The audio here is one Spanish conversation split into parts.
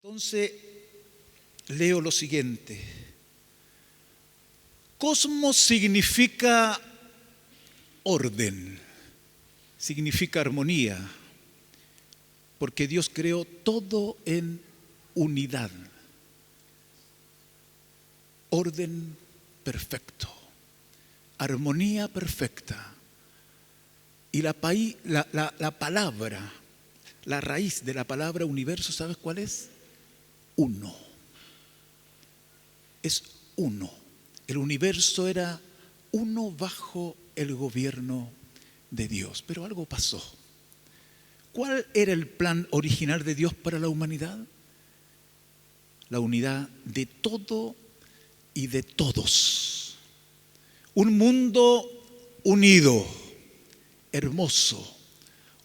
Entonces, leo lo siguiente. Cosmos significa orden, significa armonía, porque Dios creó todo en unidad. Orden perfecto, armonía perfecta. Y la palabra, la raíz de la palabra universo, ¿sabes cuál es? Uno. Es uno. El universo era uno bajo el gobierno de Dios. Pero algo pasó. ¿Cuál era el plan original de Dios para la humanidad? La unidad de todo y de todos. Un mundo unido, hermoso.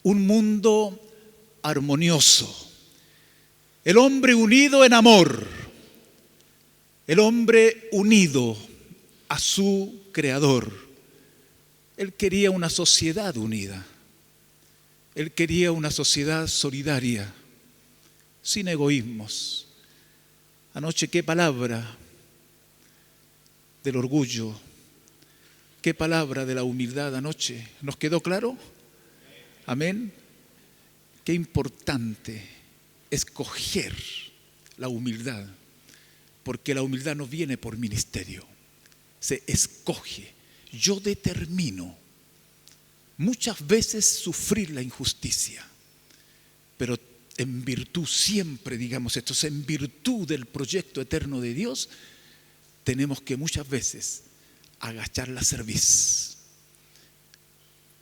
Un mundo armonioso. El hombre unido en amor. El hombre unido a su Creador. Él quería una sociedad unida. Él quería una sociedad solidaria, sin egoísmos. Anoche, qué palabra del orgullo, qué palabra de la humildad anoche. ¿Nos quedó claro? Amén. Qué importante escoger la humildad, porque la humildad no viene por ministerio, se escoge. Yo determino muchas veces sufrir la injusticia, pero en virtud, siempre digamos esto, en virtud del proyecto eterno de Dios, tenemos que muchas veces agachar la cerviz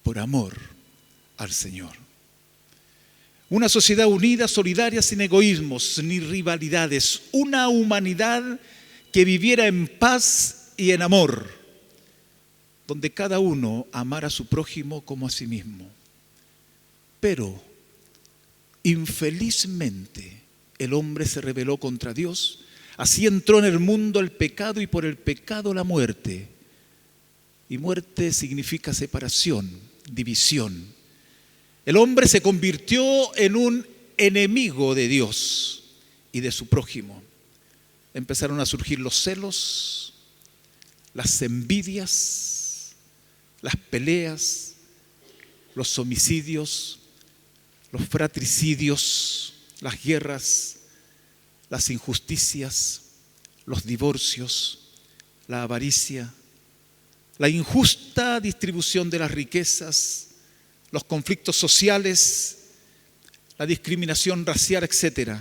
por amor al Señor. Una sociedad unida, solidaria, sin egoísmos ni rivalidades. Una humanidad que viviera en paz y en amor, donde cada uno amara a su prójimo como a sí mismo. Pero, infelizmente, el hombre se rebeló contra Dios. Así entró en el mundo el pecado y por el pecado la muerte. Y muerte significa separación, división. El hombre se convirtió en un enemigo de Dios y de su prójimo. Empezaron a surgir los celos, las envidias, las peleas, los homicidios, los fratricidios, las guerras, las injusticias, los divorcios, la avaricia, la injusta distribución de las riquezas, los conflictos sociales, la discriminación racial, etc.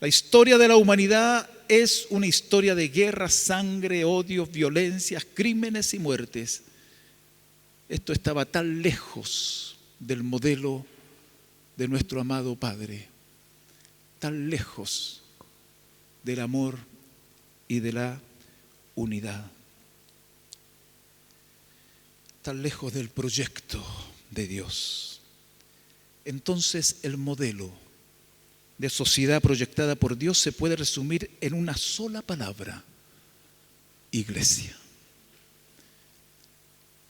La historia de la humanidad es una historia de guerra, sangre, odios, violencias, crímenes y muertes. Esto estaba tan lejos del modelo de nuestro amado Padre, tan lejos del amor y de la unidad, tan lejos del proyecto de Dios. Entonces, el modelo de sociedad proyectada por Dios se puede resumir en una sola palabra: iglesia.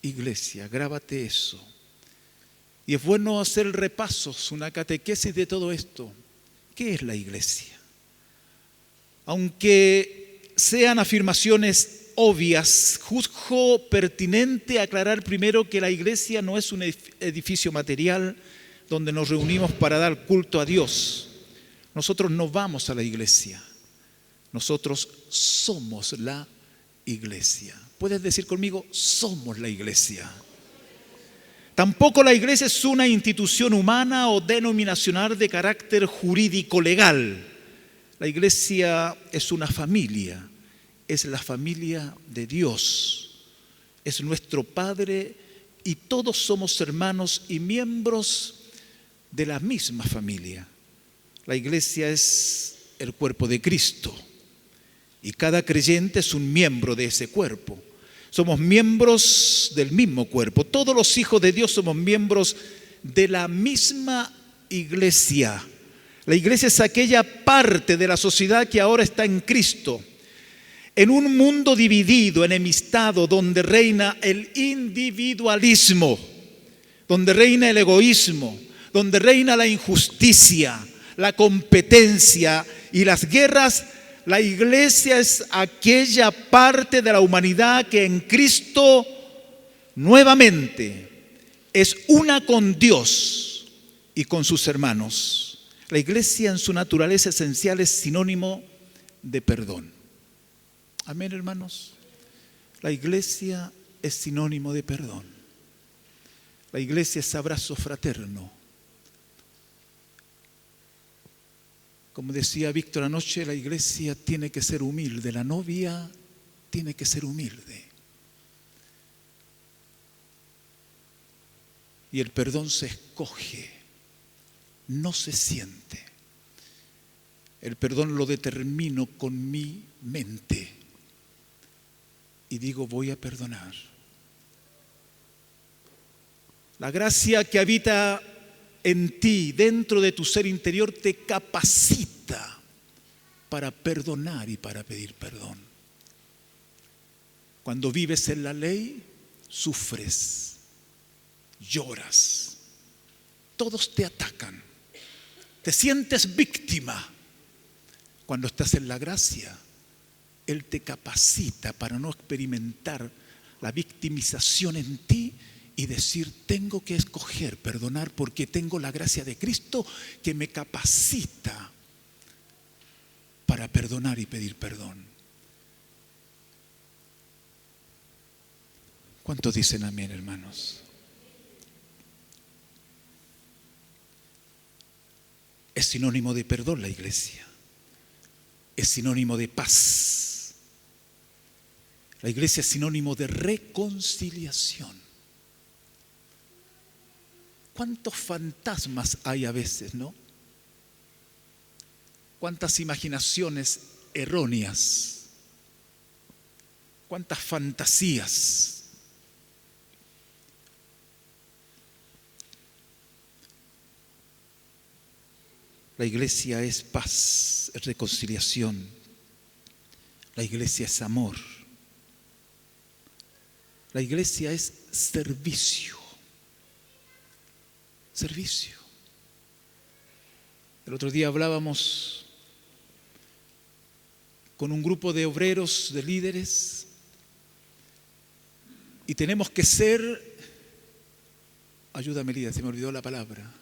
Iglesia, grábate eso. Y es bueno hacer repasos, una catequesis de todo esto. ¿Qué es la iglesia? Aunque sean afirmaciones obvias, juzgo pertinente aclarar primero que la iglesia no es un edificio material donde nos reunimos para dar culto a Dios. Nosotros no vamos a la iglesia, nosotros somos la iglesia. ¿Puedes decir conmigo? Somos la iglesia. Tampoco la iglesia es una institución humana o denominacional de carácter jurídico legal. La iglesia es una familia. Es la familia de Dios, es nuestro Padre y todos somos hermanos y miembros de la misma familia. La iglesia es el cuerpo de Cristo y cada creyente es un miembro de ese cuerpo. Somos miembros del mismo cuerpo. Todos los hijos de Dios somos miembros de la misma iglesia. La iglesia es aquella parte de la sociedad que ahora está en Cristo. En un mundo dividido, enemistado, donde reina el individualismo, donde reina el egoísmo, donde reina la injusticia, la competencia y las guerras, la iglesia es aquella parte de la humanidad que en Cristo nuevamente es una con Dios y con sus hermanos. La iglesia en su naturaleza esencial es sinónimo de perdón. Amén, hermanos. La iglesia es sinónimo de perdón. La iglesia es abrazo fraterno. Como decía Víctor anoche, la iglesia tiene que ser humilde, la novia tiene que ser humilde. Y el perdón se escoge, no se siente. El perdón lo determino con mi mente y digo, voy a perdonar. La gracia que habita en ti, dentro de tu ser interior, te capacita para perdonar y para pedir perdón. Cuando vives en la ley, sufres, lloras, todos te atacan, te sientes víctima. Cuando estás en la gracia, Él te capacita para no experimentar la victimización en ti y decir, tengo que escoger perdonar porque tengo la gracia de Cristo que me capacita para perdonar y pedir perdón. ¿Cuántos dicen amén, hermanos? Es sinónimo de perdón la iglesia. Es sinónimo de paz. La iglesia es sinónimo de reconciliación. ¿Cuántos fantasmas hay a veces, no? ¿Cuántas imaginaciones erróneas? ¿Cuántas fantasías? La iglesia es paz, es reconciliación. La iglesia es amor. La iglesia es servicio. Servicio. El otro día hablábamos con un grupo de obreros, de líderes, y tenemos que ser, ayúdame Lidia, se me olvidó la palabra,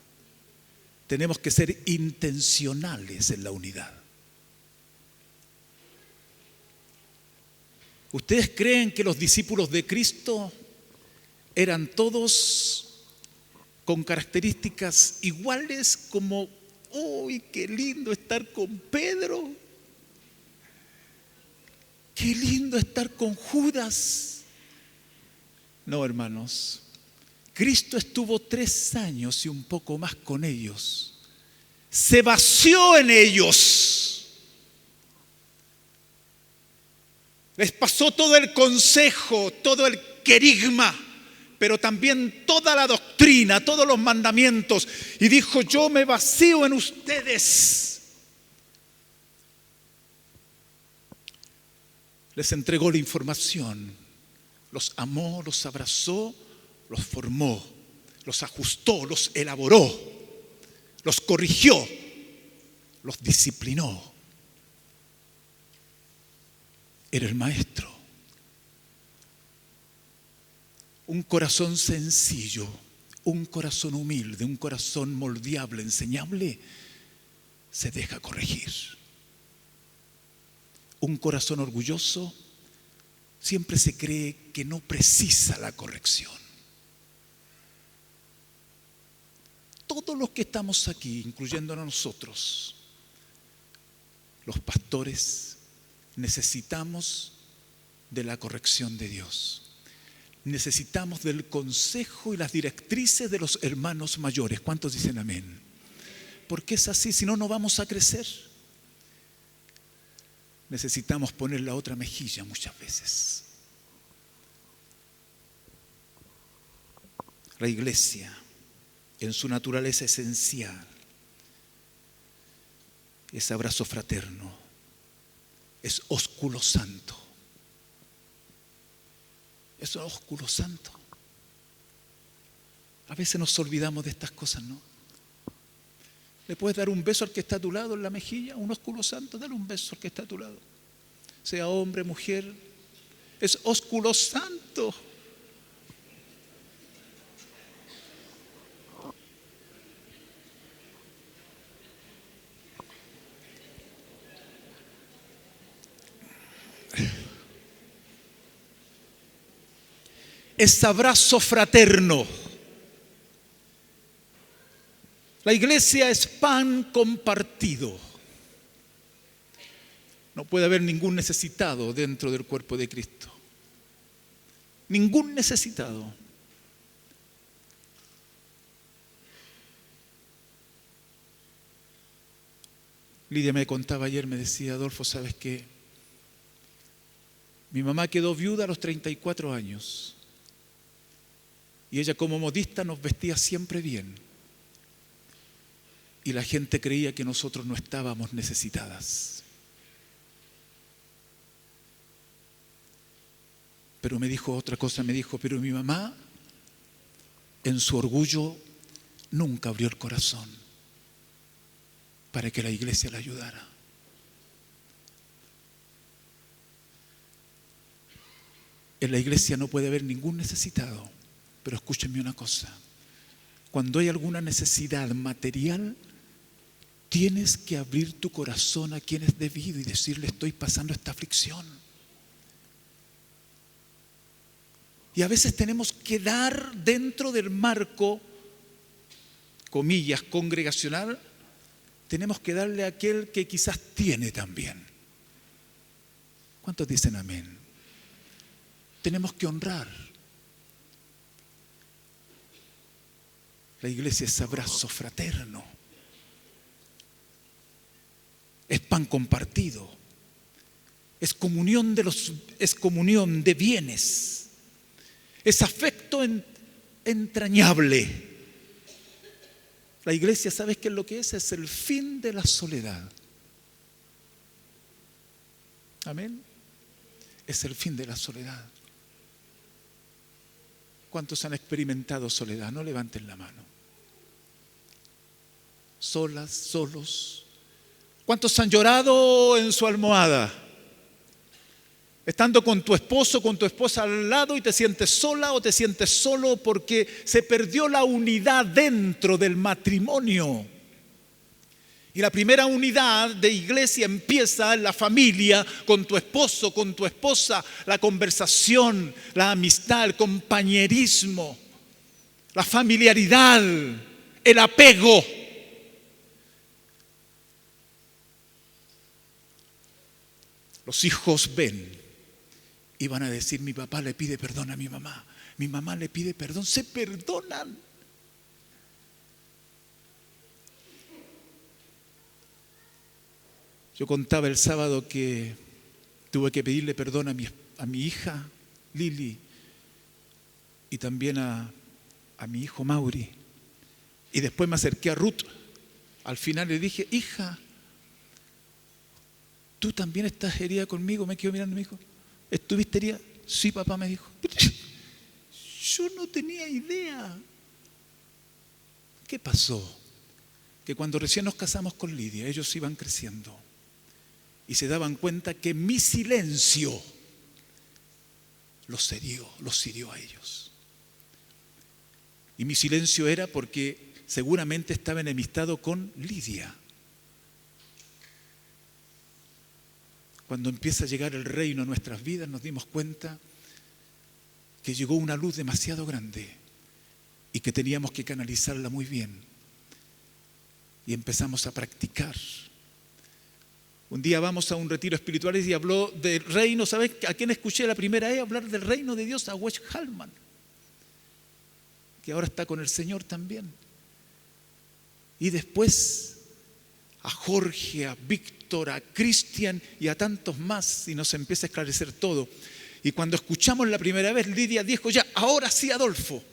tenemos que ser intencionales en la unidad. ¿Ustedes creen que los discípulos de Cristo eran todos con características iguales como, uy, qué lindo estar con Pedro, qué lindo estar con Judas? No, hermanos. Cristo estuvo 3 años y un poco más con ellos. Se vació en ellos. Les pasó todo el consejo, todo el querigma, pero también toda la doctrina, todos los mandamientos. Y dijo, yo me vacío en ustedes. Les entregó la información. Los amó, los abrazó, los formó, los ajustó, los elaboró, los corrigió, los disciplinó. Era el maestro. Un corazón sencillo, un corazón humilde, un corazón moldeable, enseñable, se deja corregir. Un corazón orgulloso siempre se cree que no precisa la corrección. Todos los que estamos aquí, incluyendo a nosotros, los pastores, necesitamos de la corrección de Dios. Necesitamos del consejo y las directrices de los hermanos mayores. ¿Cuántos dicen amén? Porque es así, si no, no vamos a crecer. Necesitamos poner la otra mejilla muchas veces. La iglesia, en su naturaleza esencial, es abrazo fraterno, es ósculo santo. Es ósculo santo. A veces nos olvidamos de estas cosas, ¿no? ¿Le puedes dar un beso al que está a tu lado en la mejilla? Un ósculo santo, dale un beso al que está a tu lado. Sea hombre, mujer, es ósculo santo. Es abrazo fraterno. La iglesia es pan compartido. No puede haber ningún necesitado dentro del cuerpo de Cristo. Ningún necesitado. Lidia me contaba ayer, me decía, Adolfo, ¿sabes qué? Mi mamá quedó viuda a los 34 años. Y ella como modista nos vestía siempre bien. Y la gente creía que nosotros no estábamos necesitadas. Pero me dijo otra cosa, me dijo, pero mi mamá en su orgullo nunca abrió el corazón para que la iglesia la ayudara. En la iglesia no puede haber ningún necesitado. Pero escúchenme una cosa, cuando hay alguna necesidad material, tienes que abrir tu corazón a quien es debido y decirle, estoy pasando esta aflicción. Y a veces tenemos que dar dentro del marco, comillas, congregacional, tenemos que darle a aquel que quizás tiene también. ¿Cuántos dicen amén? Tenemos que honrar. La iglesia es abrazo fraterno, es pan compartido, es comunión de bienes, es afecto entrañable. La iglesia, ¿sabes qué es lo que es? Es el fin de la soledad. Amén. Es el fin de la soledad. ¿Cuántos han experimentado soledad? No levanten la mano. Solas, solos. ¿Cuántos han llorado en su almohada? Estando con tu esposo, con tu esposa al lado y te sientes sola o te sientes solo porque se perdió la unidad dentro del matrimonio. Y la primera unidad de iglesia empieza en la familia, con tu esposo, con tu esposa, la conversación, la amistad, el compañerismo, la familiaridad, el apego. Los hijos ven y van a decir, mi papá le pide perdón a mi mamá le pide perdón, se perdonan. Yo contaba el sábado que tuve que pedirle perdón a mi hija Lili y también a mi hijo Mauri. Y después me acerqué a Ruth. Al final le dije, hija, ¿tú también estás herida conmigo? Me quedo mirando y me dijo, ¿estuviste herida? Sí, papá, me dijo. Yo no tenía idea. ¿Qué pasó? Que cuando recién nos casamos con Lidia, ellos iban creciendo y se daban cuenta que mi silencio los hirió a ellos. Y mi silencio era porque seguramente estaba enemistado con Lidia. Cuando empieza a llegar el reino a nuestras vidas, nos dimos cuenta que llegó una luz demasiado grande y que teníamos que canalizarla muy bien. Y empezamos a practicar. Un día vamos a un retiro espiritual y habló del reino. ¿Sabes a quién escuché la primera vez hablar del reino de Dios? A Wes Hallman, que ahora está con el Señor también. Y después a Jorge, a Víctor, a Cristian y a tantos más, y nos empieza a esclarecer todo. Y cuando escuchamos la primera vez, Lidia dijo, ya, ahora sí, Adolfo,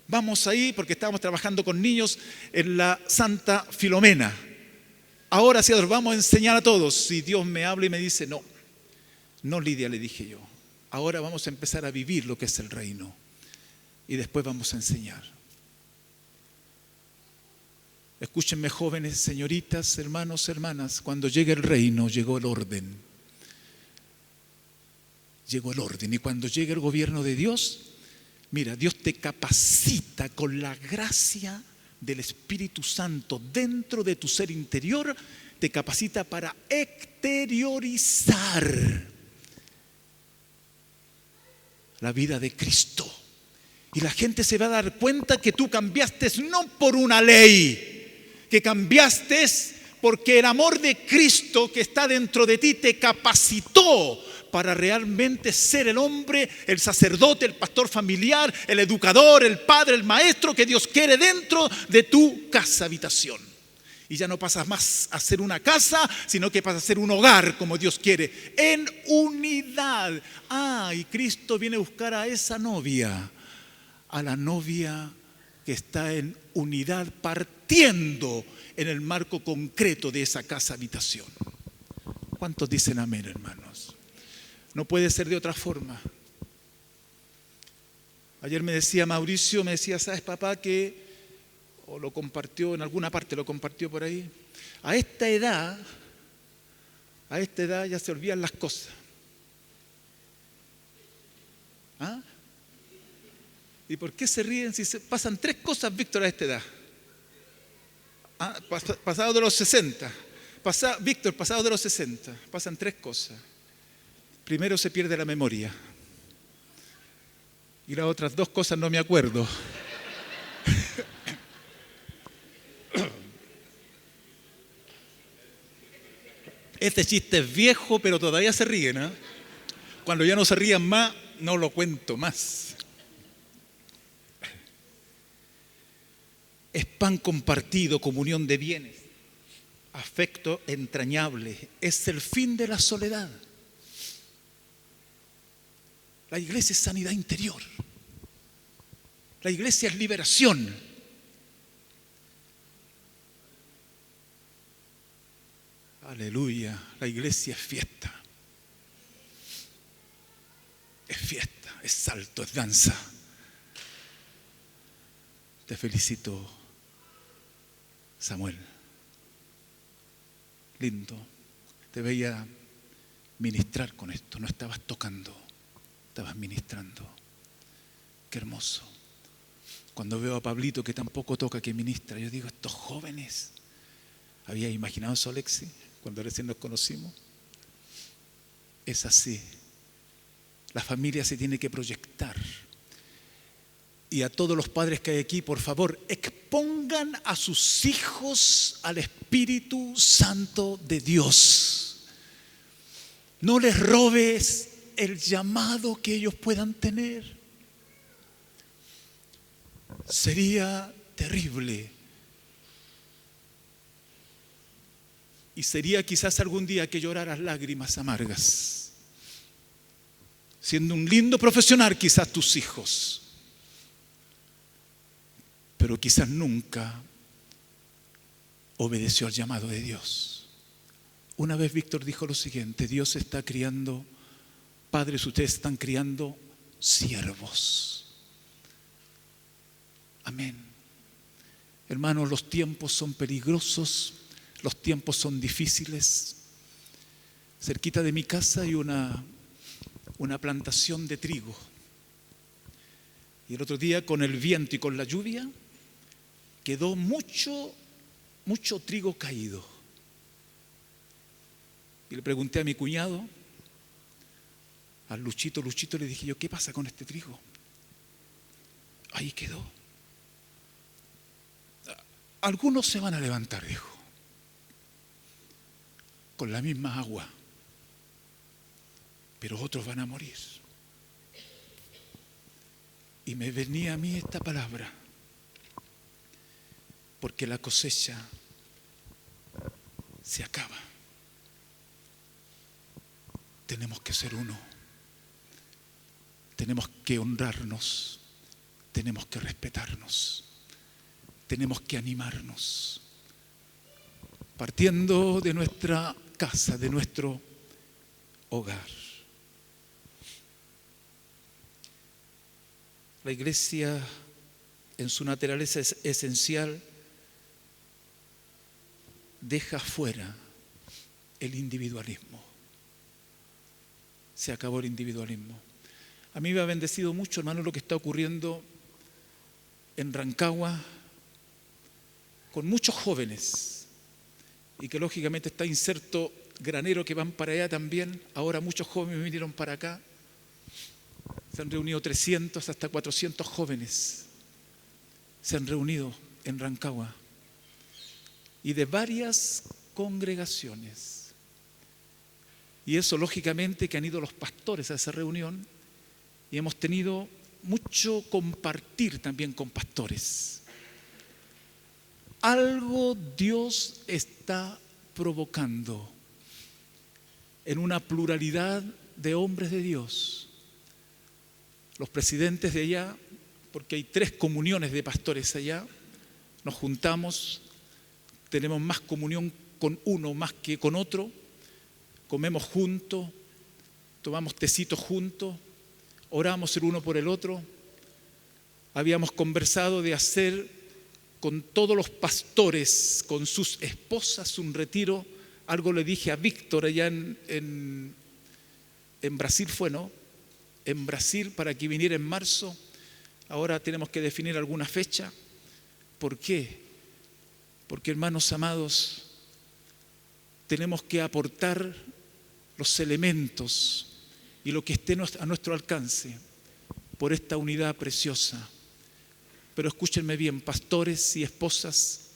vamos ahí, porque estábamos trabajando con niños en la Santa Filomena. Ahora sí, Adolfo, vamos a enseñar a todos. Y Dios me habla y me dice, no, Lidia, le dije yo, ahora vamos a empezar a vivir lo que es el reino. Y después vamos a enseñar. Escúchenme, jóvenes, señoritas, hermanos, hermanas, cuando llegue el reino, llegó el orden. Llegó el orden. Y cuando llegue el gobierno de Dios, mira, Dios te capacita con la gracia del Espíritu Santo dentro de tu ser interior, te capacita para exteriorizar la vida de Cristo. Y la gente se va a dar cuenta que tú cambiaste no por una ley, que cambiaste porque el amor de Cristo que está dentro de ti te capacitó para realmente ser el hombre, el sacerdote, el pastor familiar, el educador, el padre, el maestro que Dios quiere dentro de tu casa habitación. Y ya no pasas más a ser una casa, sino que pasas a ser un hogar como Dios quiere, en unidad. Y Cristo viene a buscar a esa novia, a la novia que está en unidad, partiendo en el marco concreto de esa casa habitación. ¿Cuántos dicen amén, hermanos? No puede ser de otra forma. Ayer me decía Mauricio, ¿sabes, papá, que, o lo compartió en alguna parte, lo compartió por ahí, a esta edad ya se olvidan las cosas? ¿Y por qué se ríen si pasan 3 cosas, Víctor, a esta edad? Pasado de los 60. Víctor, pasado de los 60, pasan 3 cosas. Primero, se pierde la memoria. Y las otras 2 cosas no me acuerdo. Este chiste es viejo, pero todavía se ríen, ¿eh? Cuando ya no se rían más, no lo cuento más. Es pan compartido, comunión de bienes, afecto entrañable. Es el fin de la soledad. La iglesia es sanidad interior. La iglesia es liberación. Aleluya. La iglesia es fiesta. Es fiesta, es salto, es danza. Te felicito, Samuel. Lindo. Te veía ministrar con esto. No estabas tocando, estabas ministrando. Qué hermoso. Cuando veo a Pablito, que tampoco toca, que ministra, yo digo, estos jóvenes. ¿Había imaginado eso, Alexi, cuando recién nos conocimos? Es así. La familia se tiene que proyectar. Y a todos los padres que hay aquí, por favor, expongan a sus hijos al Espíritu Santo de Dios. No les robes el llamado que ellos puedan tener. Sería terrible. Y sería quizás algún día que lloraras lágrimas amargas. Siendo un lindo profesional, quizás tus hijos. Pero quizás nunca obedeció al llamado de Dios. Una vez Víctor dijo lo siguiente: Dios está criando, padres, ustedes están criando siervos. Amén. Hermanos, los tiempos son peligrosos, los tiempos son difíciles. Cerquita de mi casa hay una plantación de trigo. Y el otro día, con el viento y con la lluvia, quedó mucho trigo caído. Y le pregunté a mi cuñado, al Luchito, le dije yo, ¿qué pasa con este trigo? Ahí quedó. Algunos se van a levantar, dijo, con la misma agua, pero otros van a morir. Y me venía a mí esta palabra, porque la cosecha se acaba. Tenemos que ser uno. Tenemos que honrarnos. Tenemos que respetarnos. Tenemos que animarnos. Partiendo de nuestra casa, de nuestro hogar. La iglesia, en su naturaleza es esencial, deja fuera el individualismo. Se acabó el individualismo. A mí me ha bendecido mucho, hermano, lo que está ocurriendo en Rancagua con muchos jóvenes y que lógicamente está inserto Granero que van para allá también. Ahora muchos jóvenes vinieron para acá. Se han reunido 300 hasta 400 jóvenes. Se han reunido en Rancagua y de varias congregaciones. Y eso lógicamente que han ido los pastores a esa reunión y hemos tenido mucho compartir también con pastores. Algo Dios está provocando en una pluralidad de hombres de Dios. Los presidentes de allá, porque hay 3 comuniones de pastores allá, nos juntamos, tenemos más comunión con uno más que con otro, comemos juntos, tomamos tecitos juntos, oramos el uno por el otro. Habíamos conversado de hacer con todos los pastores, con sus esposas, un retiro. Algo le dije a Víctor allá en Brasil fue, ¿no? En Brasil para que viniera en marzo. Ahora tenemos que definir alguna fecha. ¿Por qué? Porque, hermanos amados, tenemos que aportar los elementos y lo que esté a nuestro alcance por esta unidad preciosa. Pero escúchenme bien, pastores y esposas,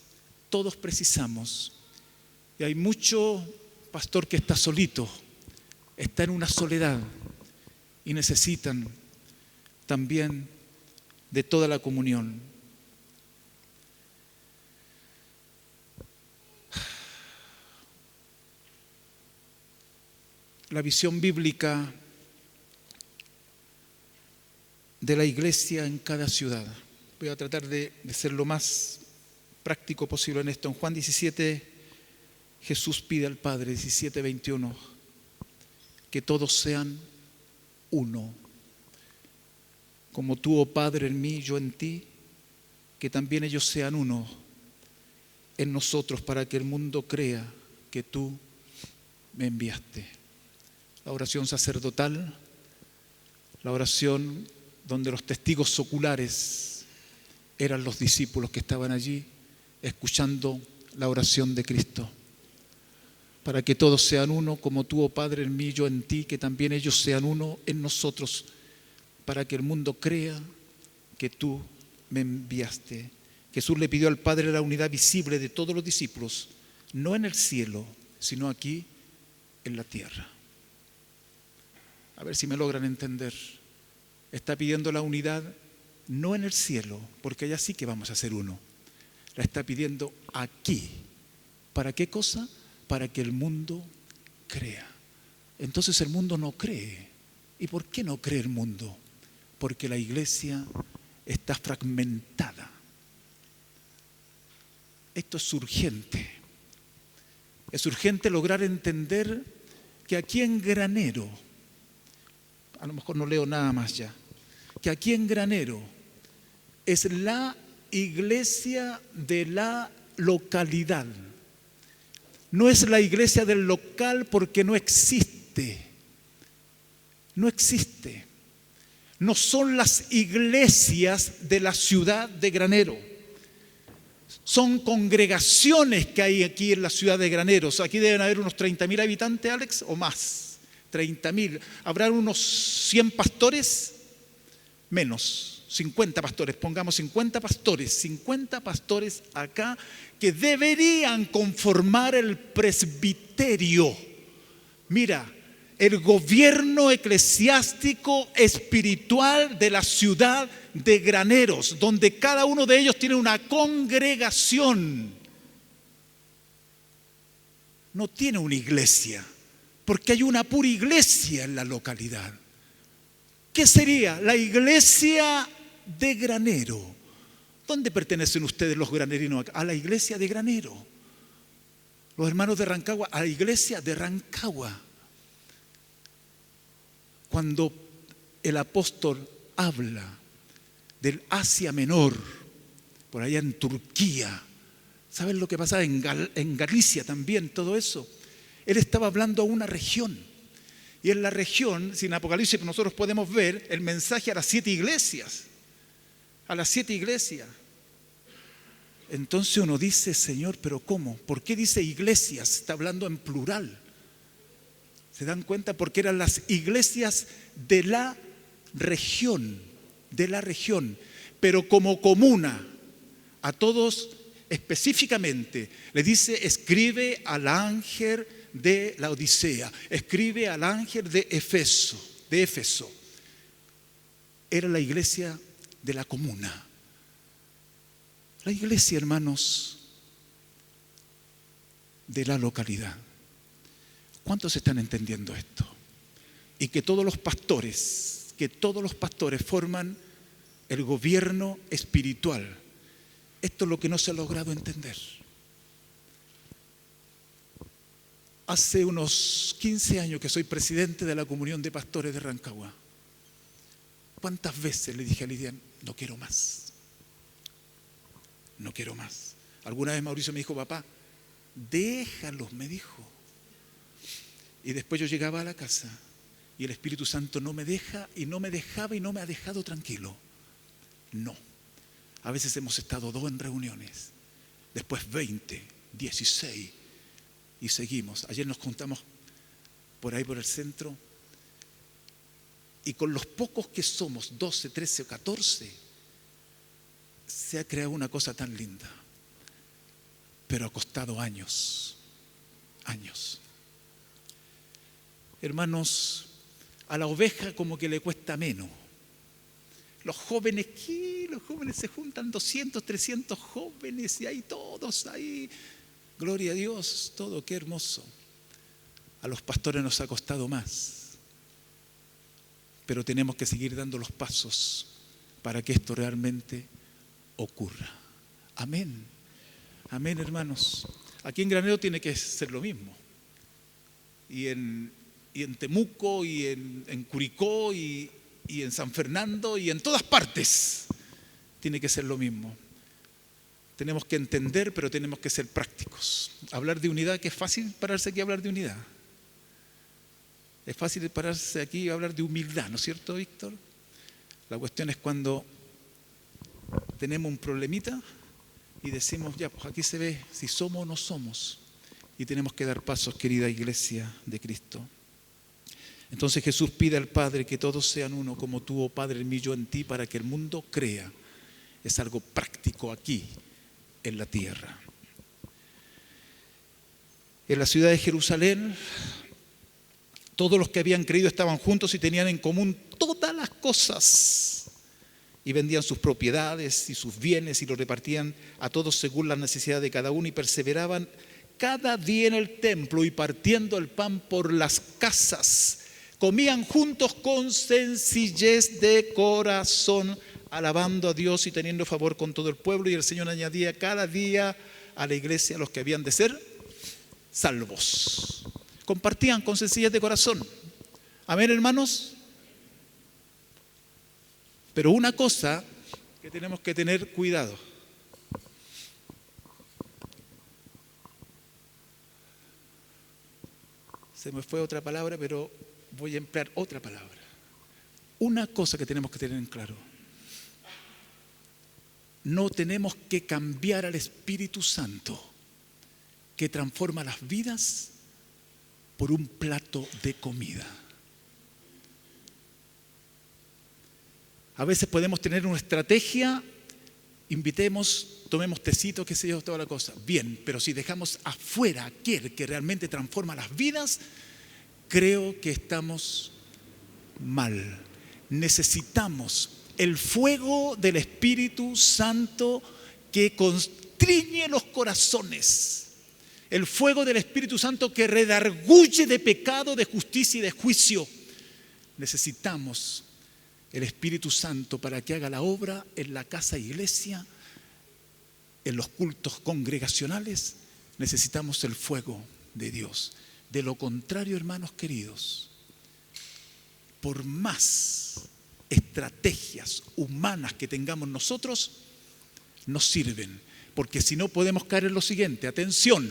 todos precisamos. Y hay mucho pastor que está solito, está en una soledad y necesitan también de toda la comunión. La visión bíblica de la iglesia en cada ciudad. Voy a tratar de ser lo más práctico posible en esto. En Juan 17, Jesús pide al Padre, 17:21, que todos sean uno. Como tú, oh Padre, en mí, yo en ti, que también ellos sean uno en nosotros, para que el mundo crea que tú me enviaste. La oración sacerdotal, la oración donde los testigos oculares eran los discípulos que estaban allí escuchando la oración de Cristo. Para que todos sean uno, como tú, oh Padre, en mí, yo en ti, que también ellos sean uno en nosotros, para que el mundo crea que tú me enviaste. Jesús le pidió al Padre la unidad visible de todos los discípulos, no en el cielo, sino aquí en la tierra. A ver si me logran entender. Está pidiendo la unidad no en el cielo, porque allá sí que vamos a ser uno. La está pidiendo aquí. ¿Para qué cosa? Para que el mundo crea. Entonces el mundo no cree. ¿Y por qué no cree el mundo? Porque la iglesia está fragmentada. Esto es urgente. Es urgente lograr entender que aquí en Granero, a lo mejor no leo nada más ya, que aquí en Granero es la iglesia de la localidad. No es la iglesia del local porque no existe. No existe. No son las iglesias de la ciudad de Granero. Son congregaciones que hay aquí en la ciudad de Granero. O sea, aquí deben haber unos 30.000 habitantes, Alex, o más. 30.000. ¿Habrán unos 100 pastores? Menos. 50 pastores, pongamos 50 pastores acá que deberían conformar el presbiterio. Mira, el gobierno eclesiástico espiritual de la ciudad de Graneros, donde cada uno de ellos tiene una congregación. No tiene una iglesia, porque hay una pura iglesia en la localidad. ¿Qué sería? La iglesia de Granero. ¿Dónde pertenecen ustedes los granerinos? A la iglesia de Granero. Los hermanos de Rancagua, a la iglesia de Rancagua. Cuando el apóstol habla del Asia Menor, por allá en Turquía, ¿Saben lo que pasaba en Galicia también, todo eso? Él estaba hablando a una región. Y en la región, sin Apocalipsis, nosotros podemos ver el mensaje a las 7 iglesias. A las 7 iglesias. Entonces uno dice, Señor, ¿pero cómo? ¿Por qué dice iglesias? Está hablando en plural. ¿Se dan cuenta? Porque eran las iglesias de la región. Pero como comuna, a todos específicamente, le dice, escribe al ángel de la Odisea, escribe al ángel de Éfeso. Era la iglesia de la comuna. La iglesia, hermanos, de la localidad. ¿Cuántos están entendiendo esto? Y que todos los pastores forman el gobierno espiritual. Esto es lo que no se ha logrado entender. Hace unos 15 años que soy presidente de la Comunión de Pastores de Rancagua. ¿Cuántas veces le dije a Lidia, no quiero más? No quiero más. Alguna vez Mauricio me dijo, papá, déjalos, me dijo. Y después yo llegaba a la casa y el Espíritu Santo no me deja y no me dejaba y no me ha dejado tranquilo. No. A veces hemos estado 2 en reuniones, después 20, 16 y seguimos. Ayer nos juntamos por ahí por el centro y con los pocos que somos, 12, 13 o 14, se ha creado una cosa tan linda, pero ha costado años. Hermanos, a la oveja como que le cuesta menos. Los jóvenes, ¿qué? Los jóvenes se juntan 200, 300 jóvenes y hay todos ahí. Gloria a Dios, todo, qué hermoso. A los pastores nos ha costado más, pero tenemos que seguir dando los pasos para que esto realmente ocurra. Amén. Amén, hermanos. Aquí en Granero tiene que ser lo mismo. Y en Temuco, y en Curicó, y en San Fernando, y en todas partes tiene que ser lo mismo. Tenemos que entender, pero tenemos que ser prácticos. Hablar de unidad, que es fácil pararse aquí a hablar de unidad. Es fácil pararse aquí y hablar de humildad, ¿no es cierto, Víctor? La cuestión es cuando tenemos un problemita y decimos, ya, pues aquí se ve si somos o no somos. Y tenemos que dar pasos, querida iglesia de Cristo. Entonces Jesús pide al Padre que todos sean uno, como tú, oh Padre, en mí, yo en ti, para que el mundo crea. Es algo práctico aquí, en la tierra. En la ciudad de Jerusalén, todos los que habían creído estaban juntos y tenían en común todas las cosas. Y vendían sus propiedades y sus bienes y los repartían a todos según la necesidad de cada uno y perseveraban cada día en el templo y partiendo el pan por las casas. Comían juntos con sencillez de corazón, alabando a Dios y teniendo favor con todo el pueblo. Y el Señor añadía cada día a la iglesia a los que habían de ser salvos. Compartían con sencillez de corazón. Amén, hermanos. Pero una cosa que tenemos que tener cuidado. Se me fue otra palabra, pero voy a emplear otra palabra. Una cosa que tenemos que tener en claro. No tenemos que cambiar al Espíritu Santo que transforma las vidas por un plato de comida. A veces podemos tener una estrategia, invitemos, tomemos tecito, qué sé yo, toda la cosa. Bien, pero si dejamos afuera aquel que realmente transforma las vidas, creo que estamos mal. Necesitamos el fuego del Espíritu Santo que constriñe los corazones. El fuego del Espíritu Santo que redarguye de pecado, de justicia y de juicio. Necesitamos el Espíritu Santo para que haga la obra en la casa iglesia, en los cultos congregacionales. Necesitamos el fuego de Dios. De lo contrario, hermanos queridos, por más estrategias humanas que tengamos nosotros, no sirven, Porque si no podemos caer en lo siguiente, atención,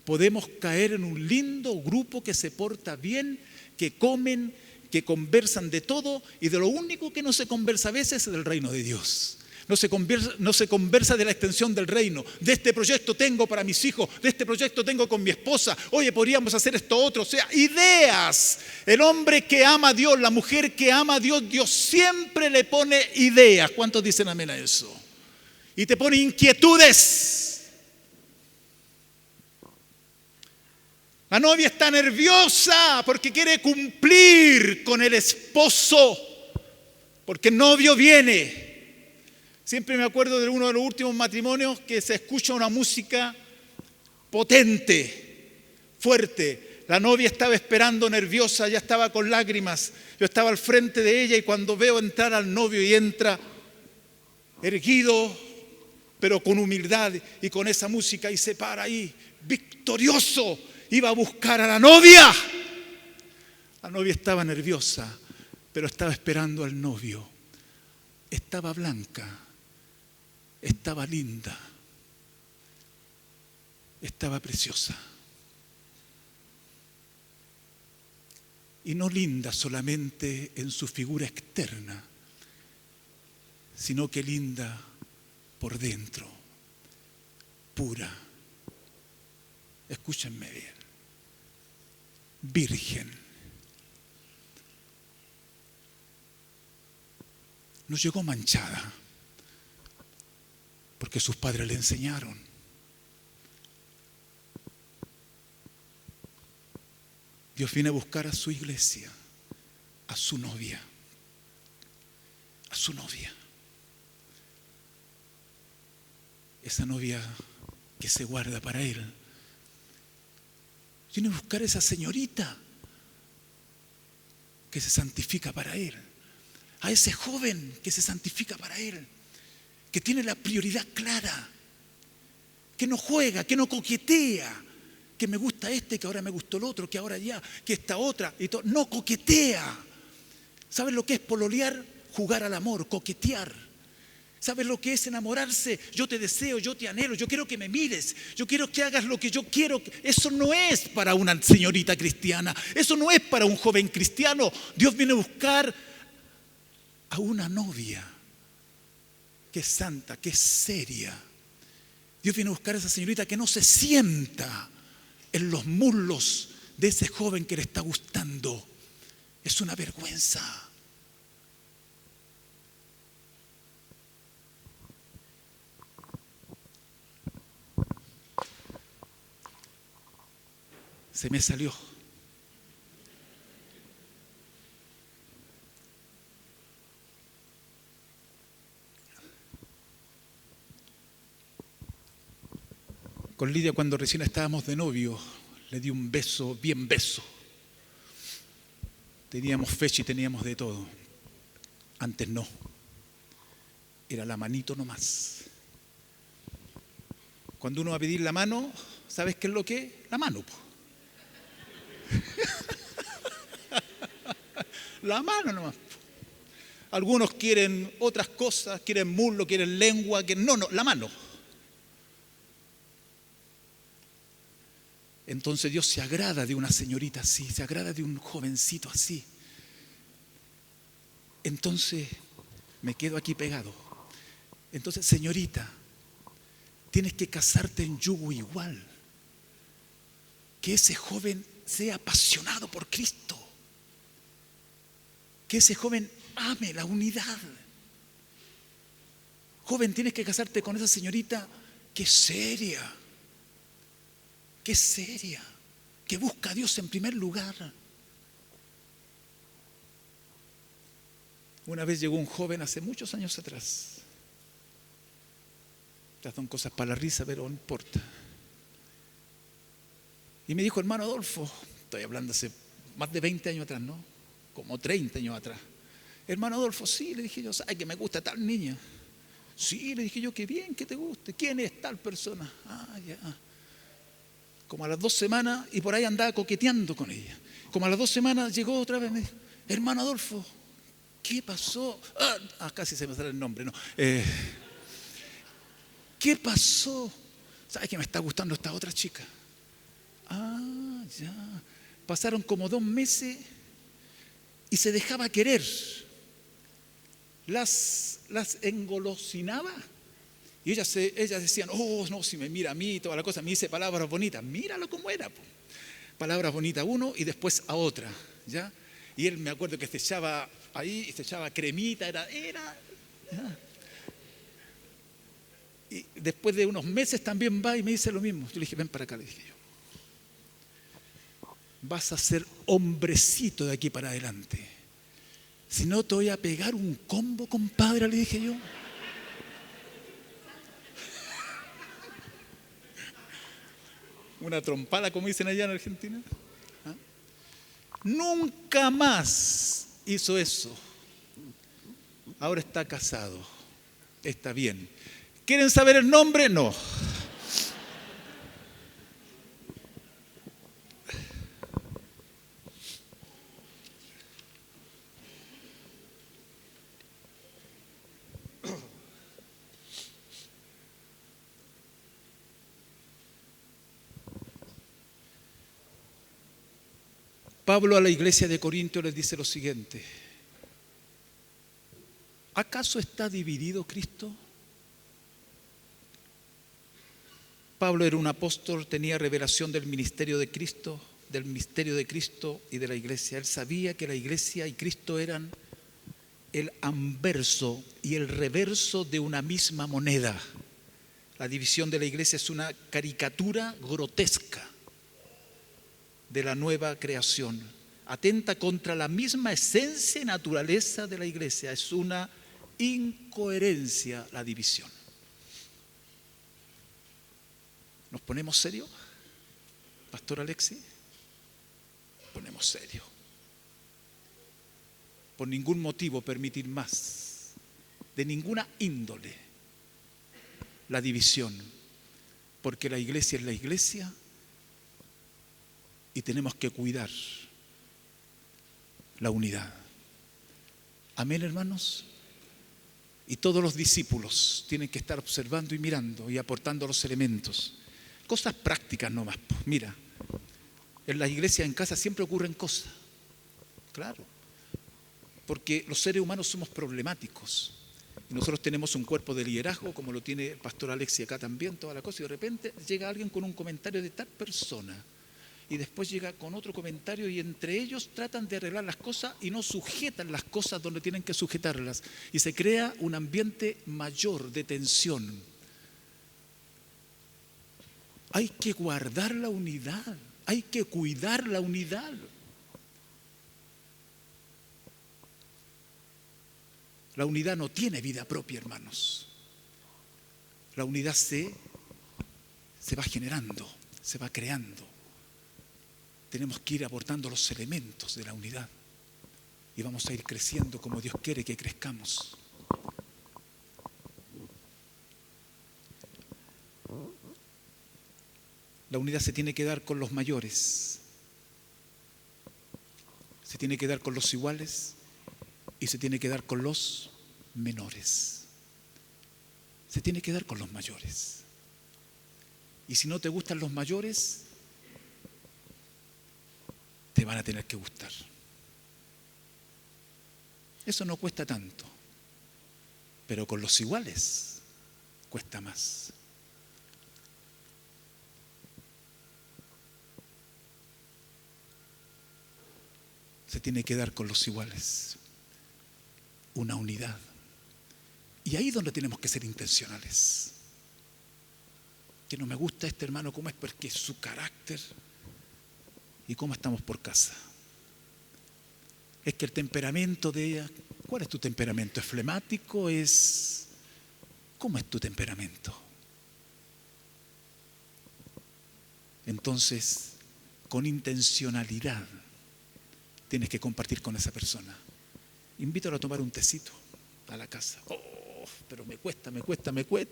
podemos caer en un lindo grupo que se porta bien, que comen, que conversan de todo y de lo único que no se conversa a veces es del reino de Dios. No se conversa de la extensión del reino. De este proyecto tengo para mis hijos, de este proyecto tengo con mi esposa. Oye, podríamos hacer esto otro. O sea, ideas. El hombre que ama a Dios, la mujer que ama a Dios, Dios siempre le pone ideas. ¿Cuántos dicen amén a eso? Y te pone inquietudes. La novia está nerviosa porque quiere cumplir con el esposo, porque el novio viene. Siempre me acuerdo de uno de los últimos matrimonios que se escucha una música potente, fuerte. La novia estaba esperando nerviosa, ya estaba con lágrimas. Yo estaba al frente de ella y cuando veo entrar al novio y entra erguido, pero con humildad y con esa música y se para ahí, victorioso, iba a buscar a la novia. La novia estaba nerviosa, pero estaba esperando al novio. Estaba blanca. Estaba linda, estaba preciosa. Y no linda solamente en su figura externa, sino que linda por dentro, pura. Escúchenme bien, virgen. No llegó manchada, porque sus padres le enseñaron. Dios viene a buscar a su iglesia, a su novia, a su novia. Esa novia que se guarda para Él. Viene a buscar a esa señorita que se santifica para Él. A ese joven que se santifica para Él. Que tiene la prioridad clara, que no juega, que no coquetea, que me gusta este, que ahora me gustó el otro, que ahora ya, que esta otra, y todo. No coquetea. ¿Sabes lo que es pololear? Jugar al amor, coquetear. ¿Sabes lo que es enamorarse? Yo te deseo, yo te anhelo, yo quiero que me mires, yo quiero que hagas lo que yo quiero. Eso no es para una señorita cristiana, eso no es para un joven cristiano. Dios viene a buscar a una novia que es santa, que es seria. Dios viene a buscar a esa señorita que no se sienta en los muslos de ese joven que le está gustando. Es una vergüenza. Se me salió. Con Lidia, cuando recién estábamos de novio, le di un beso, bien beso. Teníamos fecha y teníamos de todo. Antes no. Era la manito nomás. Cuando uno va a pedir la mano, ¿sabes qué es lo que es? La mano. La mano nomás. Algunos quieren otras cosas, quieren muslo, quieren lengua, no, la mano. Entonces Dios se agrada de una señorita así, se agrada de un jovencito así. Entonces me quedo aquí pegado. Entonces, señorita, tienes que casarte en yugo igual. Que ese joven sea apasionado por Cristo. Que ese joven ame la unidad. Joven, tienes que casarte con esa señorita que es seria. Que es seria, que busca a Dios en primer lugar. Una vez llegó un joven hace muchos años atrás. Estas son cosas para la risa, pero no importa. Y me dijo, hermano Adolfo, estoy hablando hace más de 20 años atrás, ¿no? Como 30 años atrás. Hermano Adolfo, sí, le dije yo, ¿sabes que me gusta tal niña? Sí, le dije yo, qué bien, que te guste. ¿Quién es tal persona? Ah, ya. Como a las 2 semanas, y por ahí andaba coqueteando con ella. Como a las 2 semanas llegó otra vez, me dijo, hermano Adolfo, ¿qué pasó? Casi se me sale el nombre, ¿no? ¿Qué pasó? ¿Sabes que me está gustando esta otra chica? Ya. Pasaron como 2 meses y se dejaba querer. Las engolosinaba. Y ellas decían, oh, no, si me mira a mí, toda la cosa, me dice palabras bonitas. Míralo cómo era. Po. Palabras bonitas a uno y después a otra. ¿Ya? Y él, me acuerdo que se echaba ahí, se echaba cremita, era. ¿Ya? Y después de unos meses también va y me dice lo mismo. Yo le dije, ven para acá, le dije yo. Vas a ser hombrecito de aquí para adelante. Si no, te voy a pegar un combo, compadre, le dije yo. Una trompada, como dicen allá en Argentina. ¿Ah? Nunca más hizo eso. Ahora está casado. Está bien. ¿Quieren saber el nombre? No. Pablo a la iglesia de Corinto les dice lo siguiente: ¿acaso está dividido Cristo? Pablo era un apóstol, tenía revelación del ministerio de Cristo, del misterio de Cristo y de la iglesia. Él sabía que la iglesia y Cristo eran el anverso y el reverso de una misma moneda. La división de la iglesia es una caricatura grotesca de la nueva creación. Atenta contra la misma esencia y naturaleza de la iglesia. Es una incoherencia la división. ¿Nos ponemos serios, Pastor Alexis? Ponemos serios. Por ningún motivo permitir más, de ninguna índole, la división. Porque la iglesia es la iglesia y tenemos que cuidar la unidad. Amén, hermanos. Y todos los discípulos tienen que estar observando y mirando y aportando los elementos. Cosas prácticas nomás. Mira, en las iglesias, en casa siempre ocurren cosas. Claro. Porque los seres humanos somos problemáticos. Y nosotros tenemos un cuerpo de liderazgo, como lo tiene el pastor Alexis acá también, toda la cosa. Y de repente llega alguien con un comentario de tal persona. Y después llega con otro comentario y entre ellos tratan de arreglar las cosas y no sujetan las cosas donde tienen que sujetarlas. Y se crea un ambiente mayor de tensión. Hay que guardar la unidad, hay que cuidar la unidad. La unidad no tiene vida propia, hermanos. La unidad se va generando, se va creando. Tenemos que ir aportando los elementos de la unidad y vamos a ir creciendo como Dios quiere que crezcamos. La unidad se tiene que dar con los mayores, se tiene que dar con los iguales y se tiene que dar con los menores. Se tiene que dar con los mayores. Y si no te gustan los mayores, te van a tener que gustar. Eso no cuesta tanto, pero con los iguales cuesta más. Se tiene que dar con los iguales una unidad. Y ahí es donde tenemos que ser intencionales. Que no me gusta este hermano cómo es, porque es su carácter y cómo estamos por casa. Es que el temperamento de ella, ¿cuál es tu temperamento? ¿Es flemático? ¿Cómo es tu temperamento? Entonces, con intencionalidad tienes que compartir con esa persona. Invítalo a tomar un tecito a la casa. Oh, pero me cuesta,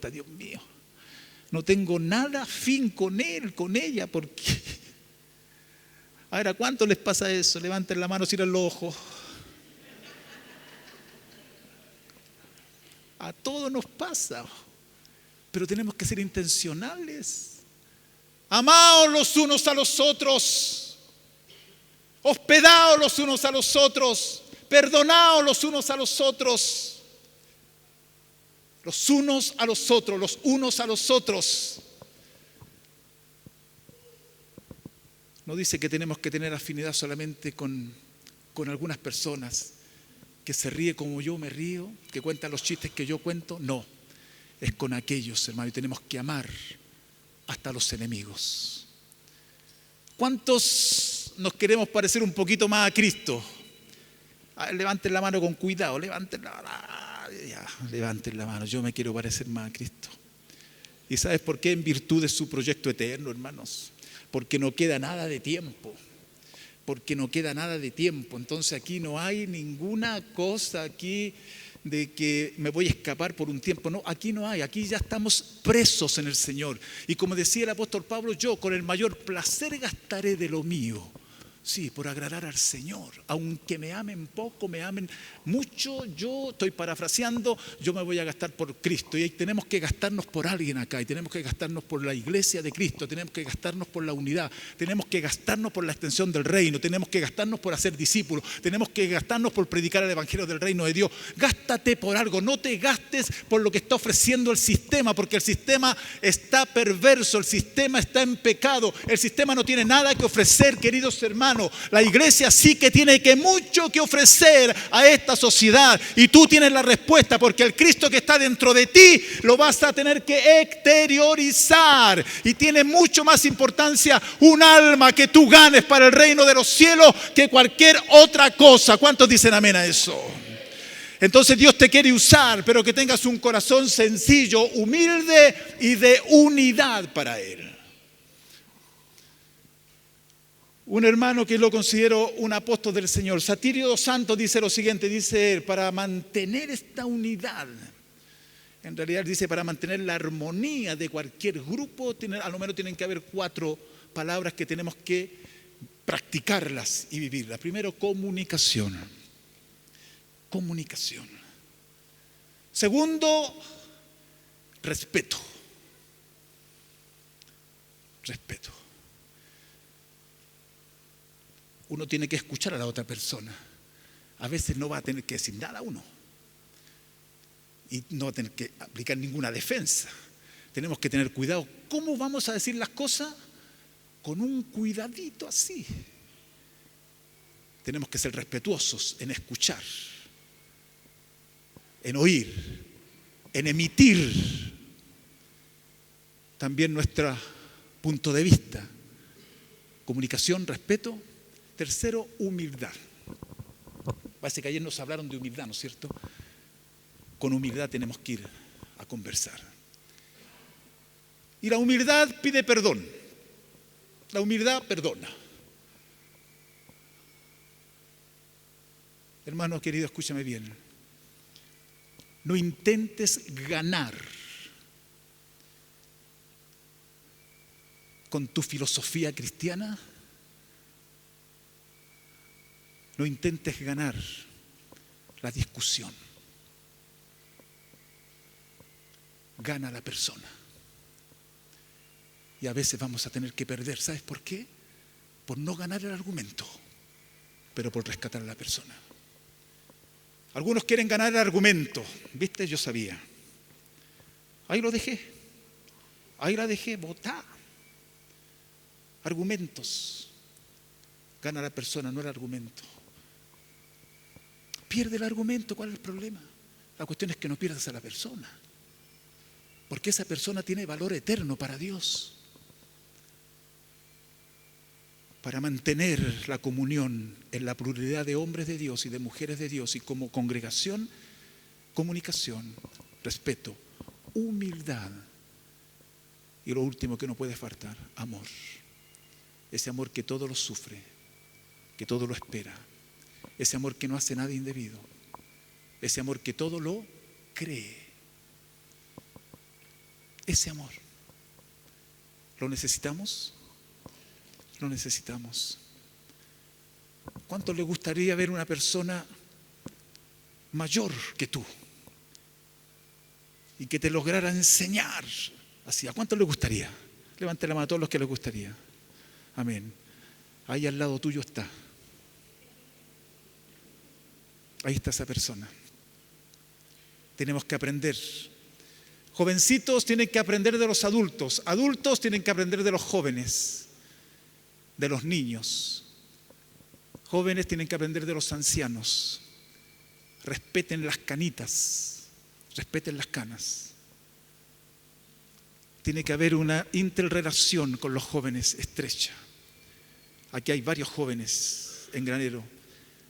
Dios mío. No tengo nada fin con él, con ella, porque... Ahora, ¿cuánto les pasa eso? Levanten la mano, cierren los ojos. A todos nos pasa. pero tenemos que ser intencionales. Amaos los unos a los otros, hospedaos los unos a los otros, perdonaos los unos a los otros, los unos a los otros, los unos a los otros. No dice que tenemos que tener afinidad solamente con algunas personas, que se ríe como yo me río, que cuentan los chistes que yo cuento. No, es con aquellos, hermano, y tenemos que amar hasta los enemigos. ¿Cuántos nos queremos parecer un poquito más a Cristo? Levanten la mano con cuidado, levanten la mano. Yo me quiero parecer más a Cristo. ¿Y sabes por qué? En virtud de su proyecto eterno, hermanos. Porque no queda nada de tiempo. Entonces aquí no hay ninguna cosa aquí de que me voy a escapar por un tiempo. No, aquí no hay. Aquí ya estamos presos en el Señor. Y como decía el apóstol Pablo, yo con el mayor placer gastaré de lo mío. Sí, por agradar al Señor. Aunque me amen poco, me amen mucho, yo estoy parafraseando, yo me voy a gastar por Cristo. Y ahí tenemos que gastarnos por alguien acá. Y tenemos que gastarnos por la iglesia de Cristo. Tenemos que gastarnos por la unidad. Tenemos que gastarnos por la extensión del reino. Tenemos que gastarnos por hacer discípulos. Tenemos que gastarnos por predicar el evangelio del reino de Dios. Gástate por algo. No te gastes por lo que está ofreciendo el sistema, porque el sistema está perverso. El sistema está en pecado. El sistema no tiene nada que ofrecer, queridos hermanos. La iglesia sí que tiene mucho que ofrecer a esta sociedad, y tú tienes la respuesta, porque el Cristo que está dentro de ti lo vas a tener que exteriorizar, y tiene mucho más importancia un alma que tú ganes para el reino de los cielos que cualquier otra cosa. ¿Cuántos dicen amén a eso? Entonces Dios te quiere usar, pero que tengas un corazón sencillo, humilde y de unidad para Él. Un hermano que lo considero un apóstol del Señor, Satirio dos Santos, dice lo siguiente, dice él: para mantener esta unidad, en realidad dice para mantener la armonía de cualquier grupo, a lo menos tienen que haber 4 palabras que tenemos que practicarlas y vivirlas. Primero, comunicación. Comunicación. Segundo, respeto. Respeto. Uno tiene que escuchar a la otra persona. A veces no va a tener que decir nada a uno. Y no va a tener que aplicar ninguna defensa. Tenemos que tener cuidado. ¿Cómo vamos a decir las cosas? Con un cuidadito así. Tenemos que ser respetuosos en escuchar, en oír, en emitir también nuestro punto de vista. Comunicación, respeto. Tercero, humildad. Parece que ayer nos hablaron de humildad, ¿no es cierto? Con humildad tenemos que ir a conversar. Y la humildad pide perdón. La humildad perdona. Hermano querido, escúchame bien. No intentes ganar con tu filosofía cristiana. No intentes ganar la discusión. Gana la persona. Y a veces vamos a tener que perder. ¿Sabes por qué? Por no ganar el argumento, pero por rescatar a la persona. Algunos quieren ganar el argumento. ¿Viste? Yo sabía. Ahí lo dejé. Ahí la dejé botada. Argumentos. Gana la persona, no el argumento. Pierde el argumento, ¿cuál es el problema? La cuestión es que no pierdas a la persona, porque esa persona tiene valor eterno para Dios. Para mantener la comunión en la pluralidad de hombres de Dios y de mujeres de Dios, y como congregación, comunicación, respeto, humildad, y lo último que no puede faltar, amor. Ese amor que todo lo sufre, que todo lo espera. Ese amor que no hace nada indebido. Ese amor que todo lo cree. Ese amor. ¿Lo necesitamos? Lo necesitamos. ¿Cuánto le gustaría ver una persona mayor que tú? y que te lograra enseñar así. ¿A cuántos les gustaría? Levante la mano a todos los que les gustaría. Amén. Ahí al lado tuyo está. Ahí está esa persona. Tenemos que aprender. Jovencitos tienen que aprender de los adultos. Adultos tienen que aprender de los jóvenes, de los niños. Jóvenes tienen que aprender de los ancianos. Respeten las canitas, respeten las canas. Tiene que haber una interrelación con los jóvenes estrecha. Aquí hay varios jóvenes en Granero,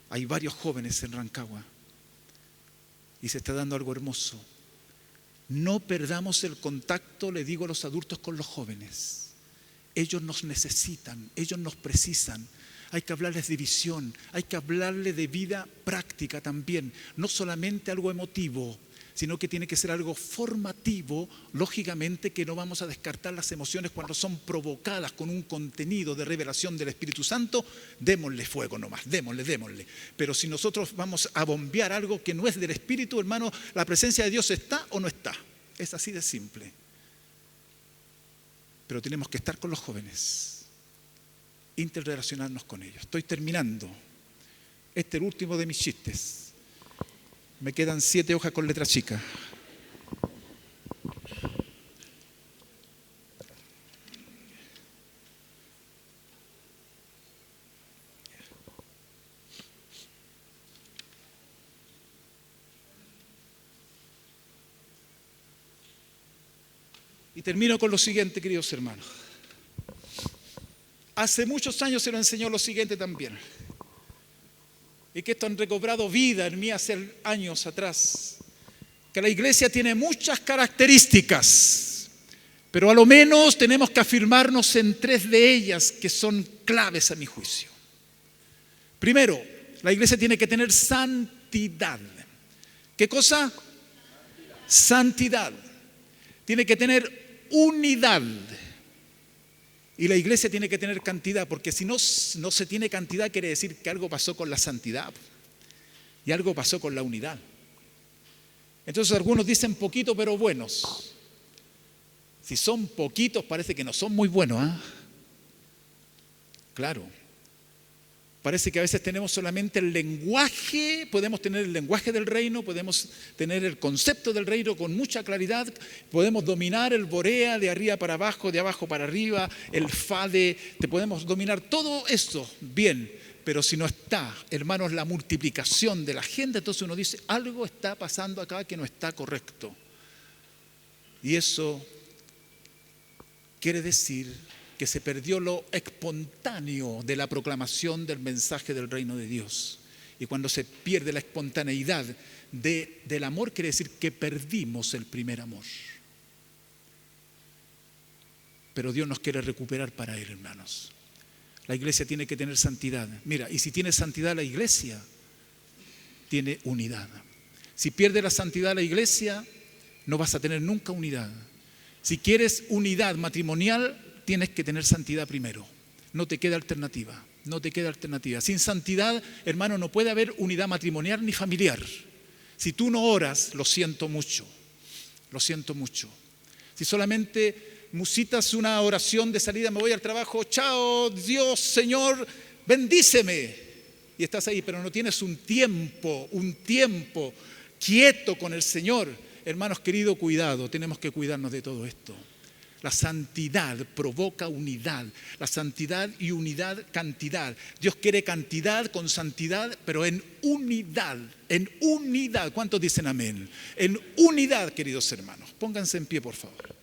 hay varios jóvenes en Rancagua y se está dando algo hermoso. No perdamos el contacto, le digo a los adultos, con los jóvenes. Ellos nos necesitan, ellos nos precisan. Hay que hablarles de visión, hay que hablarles de vida práctica también. No solamente algo emotivo, sino que tiene que ser algo formativo. Lógicamente que no vamos a descartar las emociones cuando son provocadas con un contenido de revelación del Espíritu Santo. Démosle fuego nomás, démosle. Pero si nosotros vamos a bombear algo que no es del Espíritu, hermano, ¿la presencia de Dios está o no está? Es así de simple. Pero tenemos que estar con los jóvenes, interrelacionarnos con ellos. Estoy terminando. Este es el último de mis chistes. Me quedan 7 hojas con letra chica. Y termino con lo siguiente, queridos hermanos. Hace muchos años se nos enseñó lo siguiente también. Y que esto han recobrado vida en mí hace años atrás. Que la iglesia tiene muchas características, pero a lo menos tenemos que afirmarnos en 3 de ellas que son claves a mi juicio. Primero, la iglesia tiene que tener santidad. ¿Qué cosa? Santidad. Tiene que tener unidad. Y la iglesia tiene que tener cantidad, porque si no se tiene cantidad, quiere decir que algo pasó con la santidad y algo pasó con la unidad. Entonces algunos dicen poquito pero buenos. Si son poquitos parece que no son muy buenos, ¿eh? Claro. Parece que a veces tenemos solamente el lenguaje, podemos tener el lenguaje del reino, podemos tener el concepto del reino con mucha claridad, podemos dominar el borea de arriba para abajo, de abajo para arriba, el fade, te podemos dominar todo esto bien, pero si no está, hermanos, la multiplicación de la gente, entonces uno dice, algo está pasando acá que no está correcto. Y eso quiere decir que se perdió lo espontáneo de la proclamación del mensaje del reino de Dios. Y cuando se pierde la espontaneidad del amor, quiere decir que perdimos el primer amor. Pero Dios nos quiere recuperar para Él, hermanos. La iglesia tiene que tener santidad. Mira, y si tiene santidad la iglesia, tiene unidad. Si pierde la santidad la iglesia, no vas a tener nunca unidad. Si quieres unidad matrimonial, tienes que tener santidad primero. No te queda alternativa. No te queda alternativa. Sin santidad, hermano, no puede haber unidad matrimonial ni familiar. Si tú no oras, lo siento mucho. Lo siento mucho. Si solamente musitas una oración de salida, me voy al trabajo, chao, Dios, Señor, bendíceme. Y estás ahí, pero no tienes un tiempo quieto con el Señor. Hermanos queridos, cuidado, tenemos que cuidarnos de todo esto. La santidad provoca unidad. La santidad y unidad, cantidad. Dios quiere cantidad con santidad, pero en unidad. En unidad. ¿Cuántos dicen amén? En unidad, queridos hermanos. Pónganse en pie, por favor.